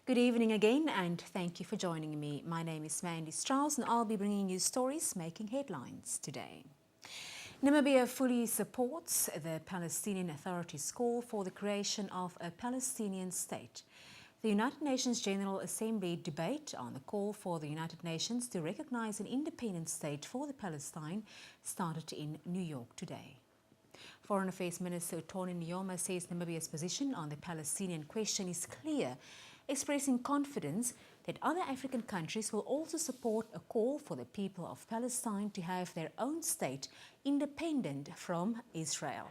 Good evening again, and thank you for joining me. My name is Mandy Strauss, and I'll be bringing you stories making headlines today. Namibia fully supports the Palestinian Authority's call for the creation of a Palestinian state. The United Nations General Assembly debate on the call for the United Nations to recognize an independent state for the Palestine started in New York today. Foreign Affairs Minister Tony Nyoma says Namibia's position on the Palestinian question is clear, expressing confidence that other African countries will also support a call for the people of Palestine to have their own state independent from Israel.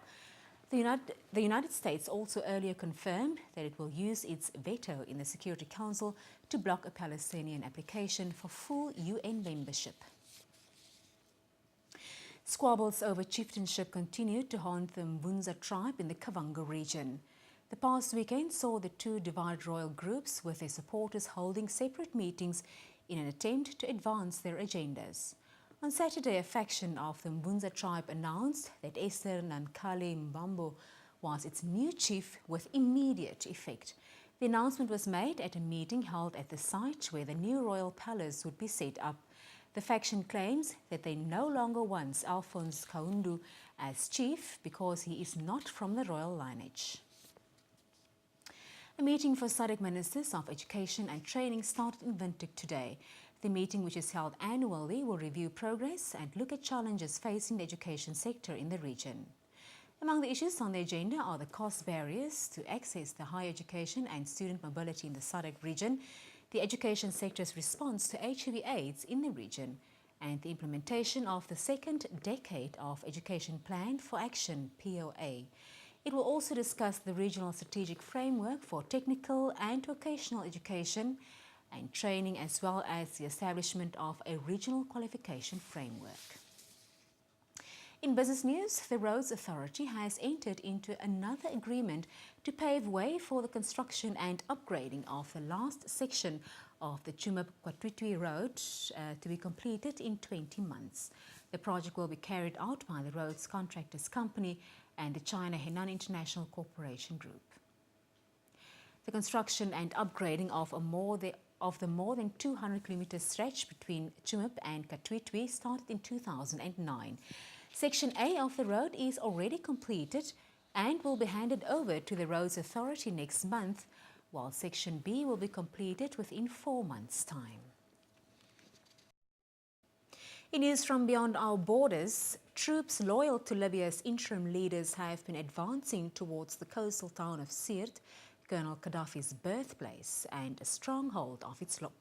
The United States also earlier confirmed that it will use its veto in the Security Council to block a Palestinian application for full UN membership. Squabbles over chieftainship continued to haunt the Mbunza tribe in the Kavango region. The past weekend saw the two divided royal groups with their supporters holding separate meetings in an attempt to advance their agendas. On Saturday, a faction of the Mbunza tribe announced that Esther Nankale Mbambo was its new chief with immediate effect. The announcement was made at a meeting held at the site where the new royal palace would be set up. The faction claims that they no longer want Alphonse Kaundu as chief because he is not from the royal lineage. A meeting for SADC Ministers of Education and Training started in Windhoek today. The meeting, which is held annually, will review progress and look at challenges facing the education sector in the region. Among the issues on the agenda are the cost barriers to access to higher education and student mobility in the SADC region, the education sector's response to HIV/AIDS in the region, and the implementation of the second decade of Education Plan for Action (POA). It will also discuss the regional strategic framework for technical and vocational education and training, as well as the establishment of a regional qualification framework. In business news, the Roads Authority has entered into another agreement to pave way for the construction and upgrading of the last section of the Tsumeb-Kwatwitwi Road to be completed in 20 months. The project will be carried out by the roads contractors company and the China Henan International Corporation Group. The construction and upgrading of the more than 200 kilometer stretch between Tsumeb and Katwitwi started in 2009. Section A of the road is already completed and will be handed over to the Roads Authority next month, while Section B will be completed within 4 months' time. In news from beyond our borders, troops loyal to Libya's interim leaders have been advancing towards the coastal town of Sirte, Colonel Gaddafi's birthplace and a stronghold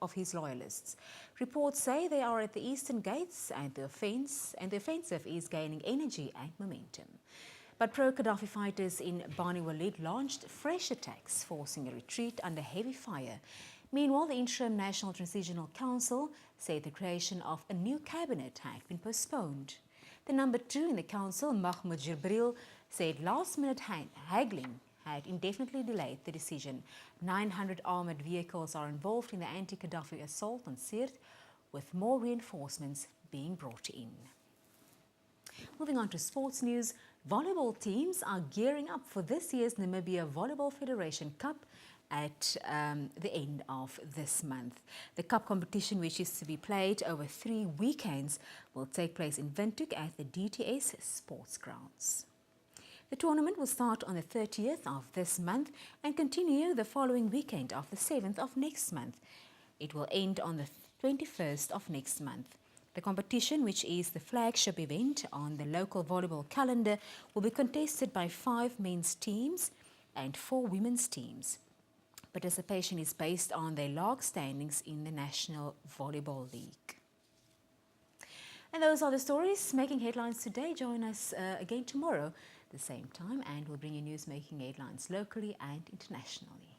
of his loyalists. Reports say they are at the eastern gates and the offensive is gaining energy and momentum. But pro-Gaddafi fighters in Bani Walid launched fresh attacks, forcing a retreat under heavy fire. Meanwhile, the Interim National Transitional Council said the creation of a new cabinet had been postponed. The number 2 in the council, Mahmoud Jibril, said last-minute haggling had indefinitely delayed the decision. 900 armoured vehicles are involved in the anti-Gaddafi assault on Sirte, with more reinforcements being brought in. Moving on to sports news, volleyball teams are gearing up for this year's Namibia Volleyball Federation Cup at the end of this month. The cup competition, which is to be played over 3 weekends, will take place in Windhoek at the DTS Sports Grounds. The tournament will start on the 30th of this month and continue the following weekend of the 7th of next month. It will end on the 21st of next month. The competition, which is the flagship event on the local volleyball calendar, will be contested by 5 men's teams and 4 women's teams. Participation is based on their log standings in the National Volleyball League. And those are the stories making headlines today. Join us again tomorrow at the same time, and we'll bring you news making headlines locally and internationally.